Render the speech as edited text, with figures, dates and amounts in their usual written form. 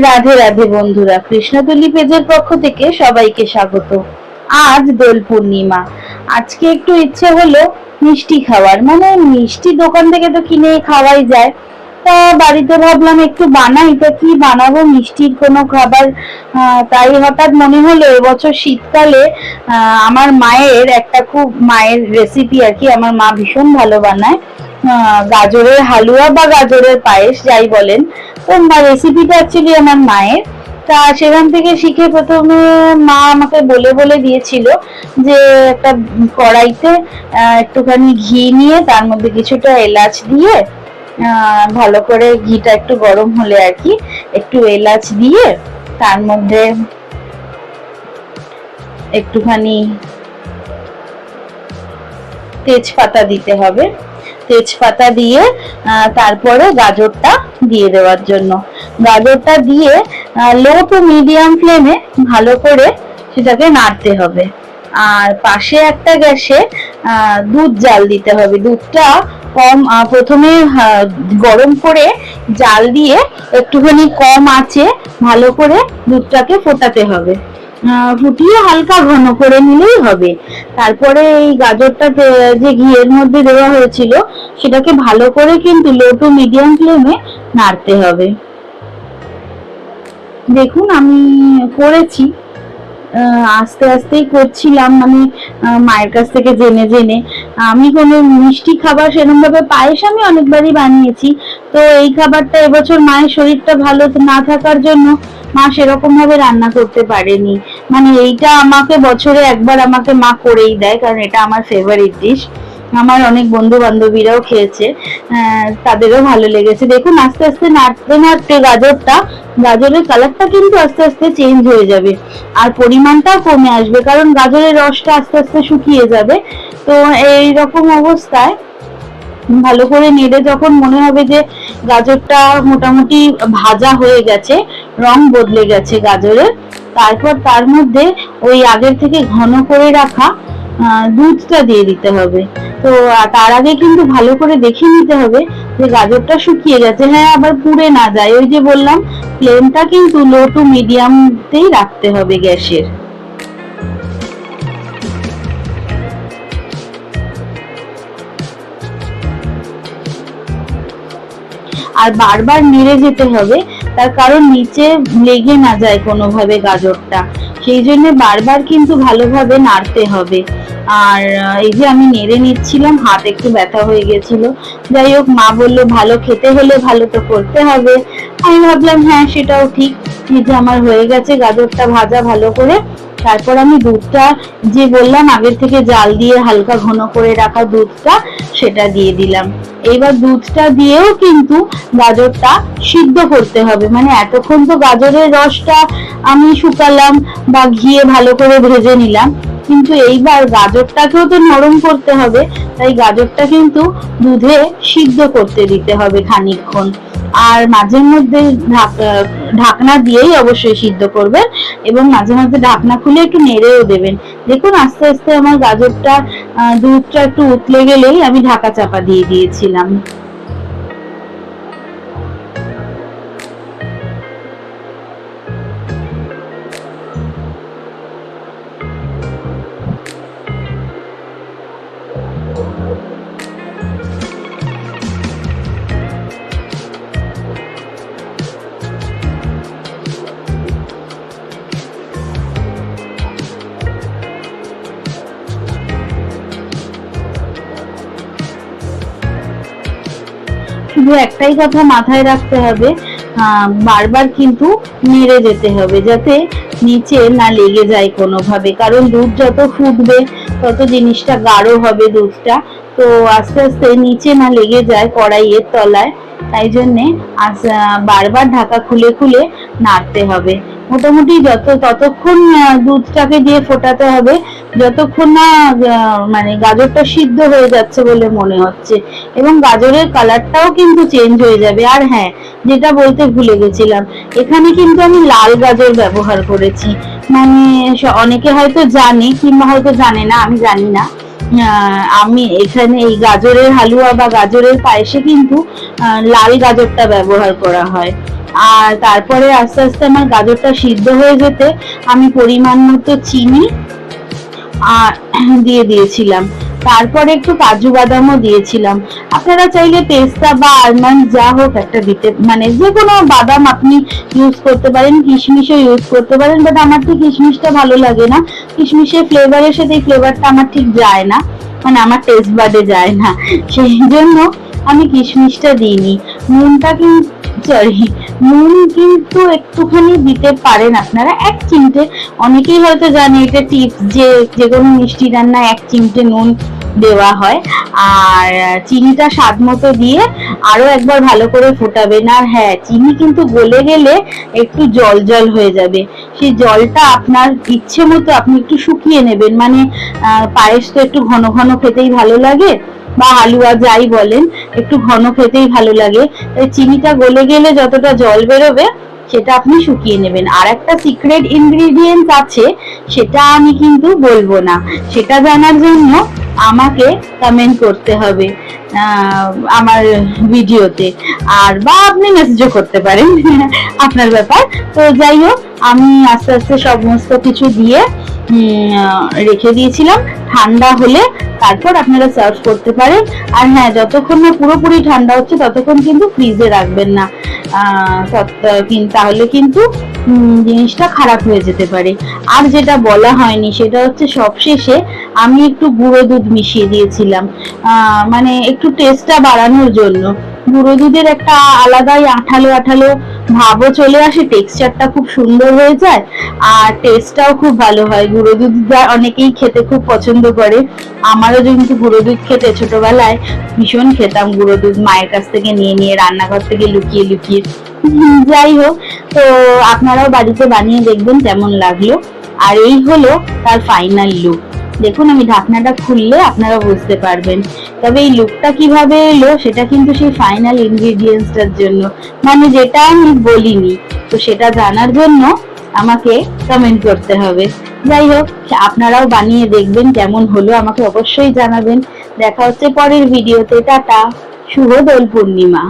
রাধে রাধে বন্ধুরা, কৃষ্ণতুলি পেজের পক্ষ থেকে সবাইকে স্বাগত। আজ দোল পূর্ণিমা। আজকে একটু ইচ্ছে হলো মিষ্টি খাওয়ার, মানে মিষ্টি দোকান থেকে তো কিনে খাওয়াই যায়, তা বাড়িতে ভাবলাম একটু বানাই। তা কি বানাবো, মিষ্টির কোনো খাবার। তাই হঠাৎ মনে হলো এবছর শীতকালে আমার মায়ের একটা খুব মায়ের রেসিপি আর কি, আমার মা ভীষণ ভালো বানায় গাজরের হালুয়া বা গাজরের পায়েস যাই বলেন। তো রেসিপিটা অ্যাকচুয়ালি আমার মায়ের। তা সেখান থেকে শিখে প্রথমে মা আমাকে বলে বলে দিয়েছিল যে একটা কড়াইতে একটুখানি ঘি নিয়ে তার মধ্যে কিছুটা এলাচ দিয়ে ভালো করে ঘিটা একটু গরম হলে আর কি একটু এলাচ দিয়ে তার মধ্যে একটুখানি তেজপাতা দিতে হবে। তেজপাতা দিয়ে তারপরে গাজরটা দিয়ে দেওয়ার জন্য, গাজরটা দিয়ে লো টু মিডিয়াম ফ্লেমে ভালো করে সেটাকে নাড়তে হবে। আর পাশে একটা গ্যাসে দুধ জাল দিতে হবে। দুধটা কম প্রথমে গরম করে জাল দিয়ে একটুখানি কম আঁচে ভালো করে দুধটাকে ফোটাতে হবে। ফুটিয়ে হালকা ঘন করে নিলেই হবে। তারপরে এই গাজরটা যে ঘিয়ের মধ্যে দেওয়া হয়েছিল সেটাকে ভালো করে কিন্তু লো টু মিডিয়াম ফ্লেমে নাড়তে হবে। দেখুন আমি করেছি, আস্তে আস্তেই করছিলাম, মানে মায়ের কাছ থেকে জেনে জেনে। আমি কোনো মিষ্টি খাবার সেরকম ভাবে, পায়েস আমি অনেকবারই বানিয়েছি, তো এই খাবারটা এবছর মায়ের শরীরটা ভালো না থাকার জন্য মা সেরকম ভাবে রান্না করতে পারেনি। মানে এইটা আমাকে বছরে একবার আমাকে মা করেই দেয়, কারণ এটা আমার ফেভারিট ডিশ। আমার অনেক বন্ধু বান্ধবীরাও খেয়েছে, তাদেরও ভালো লেগেছে। দেখুন আস্তে আস্তে নাড়তে নাড়তে গাজরের কালারটা কিন্তু আস্তে আস্তে চেঞ্জ হয়ে যাবে, আর পরিমাণটাও কমে আসবে, কারণ গাজরের রসটা আস্তে আস্তে শুকিয়ে যাবে। তো এই রকম অবস্থায় ভালো করে নেড়ে যখন মনে হবে যে গাজরটা মোটামুটি ভাজা হয়ে গেছে, রং বদলে গেছে গাজরের, তারপর তার মধ্যে ওই আগের থেকে ঘন করে রাখা দুধটা দিয়ে দিতে হবে। তো তার আগে কিন্তু ভালো করে দেখে নিতে হবে যে গাজরটা শুকিয়ে গেছে, হ্যাঁ আবার পুড়ে না যায়। ওই যে বললাম, ফ্লেমটা কিন্তু লো টু মিডিয়ামতেই রাখতে হবে গ্যাসের। আর বারবার নেড়ে যেতে হবে, তার কারণ নিচে লেগে না যায় কোনোভাবে গাজরটা, সেই জন্য বারবার কিন্তু ভালোভাবে নাড়তে হবে। আর এই যে আমি নেড়ে নিচ্ছিলাম, হাত একটু ব্যথা হয়ে গেছিল। যাই হোক, মা বললো ভালো খেতে হলে ভালো তো করতে হবে। আমি ভাবলাম হ্যাঁ সেটাও ঠিক, যে আমার হয়ে গেছে গাজরটা ভাজা ভালো করে। তারপর আমি দুধটা, যে বললাম আগের থেকে জাল দিয়ে হালকা ঘন করে রাখা দুধটা, সেটা দিয়ে দিলাম। এইবার দুধটা দিয়েও কিন্তু গাজরটা সিদ্ধ করতে হবে, মানে এতক্ষণ তো গাজরের রসটা আমি শুকালাম বা ঘিয়ে ভালো করে ভেজে নিলাম, কিন্তু এইবার গাজরটাকেও তো নরম করতে হবে, তাই গাজরটা কিন্তু দুধে সিদ্ধ করতে দিতে হবে খানিকক্ষণ। আর মাঝে মধ্যে ঢাকনা দিয়েই অবশ্যই সিদ্ধ করবেন, এবং মাঝে মাঝে ঢাকনা খুলে একটু নেড়েও দেবেন। দেখুন আস্তে আস্তে আমার গাজরটা দুধটা একটু উতলে গেলেই আমি ঢাকা চাপা দিয়ে দিয়েছিলাম। শুধু একটাই কথা মাথায় রাখতে হবে, বারবার কিন্তু নেড়ে যেতে হবে যাতে নিচে না লেগে যায় কোনোভাবে, কারণ দুধ যত ফুটবে তত জিনিসটা গাঢ় হবে দুধটা, তো আস্তে আস্তে নিচে না লেগে যায় কড়াইয়ের তলায়। তাই জন্যে বারবার ঢাকা খুলে খুলে নাড়তে হবে। মোটামুটি ততক্ষণ দুধটাকে দিয়ে ফোটাতে হবে যতক্ষণ না মানে গাজরটা সিদ্ধ হয়ে যাচ্ছে বলে মনে হচ্ছে, এবং গাজরের কালারটাও কিন্তু চেঞ্জ হয়ে যাবে। আর হ্যাঁ, যেটা বলতে ভুলে গেছিলাম, এখানে কিন্তু আমি লাল গাজর ব্যবহার করেছি। মানে অনেকে হয়তো জানে কিংবা হয়তো জানে না, আমি জানি না। আমি এখানে এই গাজরের হালুয়া বা গাজরের পায়েসে কিন্তু লাল গাজরটা ব্যবহার করা হয়। আর তারপরে আস্তে আস্তে আমার গাজরটা সিদ্ধ হয়ে যেতে আমি পরিমাণ মতো চিনি আর দিয়ে দিয়েছিলাম। তারপরে একটু কাজু বাদামও দিয়েছিলাম। আপনারা চাইলে পেস্তা বা আলমন্ড যা হোক একটা দিতে, মানে যে কোনো বাদাম আপনি ইউজ করতে পারেন, কিশমিশও ইউজ করতে পারেন, বাট আমার তো কিশমিশটা ভালো লাগে না। কিশমিশের ফ্লেভারের সাথে এই ফ্লেভারটা আমার ঠিক যায় না, মানে আমার টেস্ট বাডে যায় না, সেই জন্য আমি কিশমিশটা দিইনি। নুনটা কিন্তু সরি নুন কিন্তু একটুখানি দিতে পারেন আপনারা, 1 চিমটে। অনেকেই হয়তো জানে এটা টিপস যে যে কোনো মিষ্টি রান্না 1 চিমটে নুন দেওয়া হয়। আর চিনিটা স্বাদ মতো দিয়ে আরো একবার ভালো করে ফোটাবেন। আর হ্যাঁ, চিনি কিন্তু গলে গেলে একটু জল জল হয়ে যাবে, সেই জলটা আপনার ইচ্ছে মতো আপনি একটু শুকিয়ে নেবেন। মানে পায়েস তো একটু ঘন ঘন খেতেই ভালো লাগে, বা হালুয়া যাই বলেন, একটু ঘন খেতেই ভালো লাগে। চিনিটা গলে গেলে যতটা জল বেরোবে সেটা আপনি শুকিয়ে নেবেন। আর একটা সিক্রেট ইনগ্রিডিয়েন্ট আছে, সেটা আমি কিন্তু বলবো না, সেটা জানার জন্য আমাকে কমেন্ট করতে হবে আমার ভিডিওতে, আর বা আপনি মেসেজও করতে পারেন আপনার ব্যাপার। তো যাই হোক, আমি আস্তে আস্তে সমস্ত কিছু দিয়ে রেখে দিয়েছিলাম। ঠান্ডা হলে তারপর আপনারা সার্ভ করতে পারেন। আর হ্যাঁ, যতক্ষণ না পুরোপুরি ঠান্ডা হচ্ছে ততক্ষণ কিন্তু ফ্রিজে রাখবেন না, তাহলে কিন্তু জিনিসটা খারাপ হয়ে যেতে পারে। আর যেটা বলা হয়নি সেটা হচ্ছে সবশেষে আমি একটু গুঁড়ো দুধ মিশিয়ে দিয়েছিলাম, মানে একটু টেস্টটা বাড়ানোর জন্য। গুঁড়ো দুধের একটা আলাদাই আঠালো আঠালো ভাবও চলে আসে, টেক্সচারটা খুব সুন্দর হয়ে যায়, আর টেস্টটাও খুব ভালো হয়। গুঁড়ো দুধ অনেকেই খেতে খুব পছন্দ করে। আমারও কিন্তু গুঁড়ো দুধ খেতে ছোটবেলায় ভীষণ খেতাম, গুঁড়ো দুধ মায়ের কাছ থেকে নিয়ে নিয়ে, রান্নাঘর থেকে লুকিয়ে লুকিয়ে। যাই হোক, তো আপনারাও বাড়িতে বানিয়ে দেখবেন কেমন লাগলো। আর এই হলো তার ফাইনাল লুক। দেখুন, আমি ঢাকনাটা খুললে আপনারা বুঝতে পারবেন। তবে এই লুকটা কিভাবে এলো সেটা কিন্তু সেই ফাইনাল ইনগ্রেডিয়েন্টসটার জন্য, মানে যেটা আমি বলিনি, তো সেটা জানার জন্য আমাকে কমেন্ট করতে হবে। যাই হোক, আপনারাও বানিয়ে দেখবেন কেমন হলো, আমাকে অবশ্যই জানাবেন। দেখা হচ্ছে পরের ভিডিওতে। টাটা, শুভ দোল পূর্ণিমা।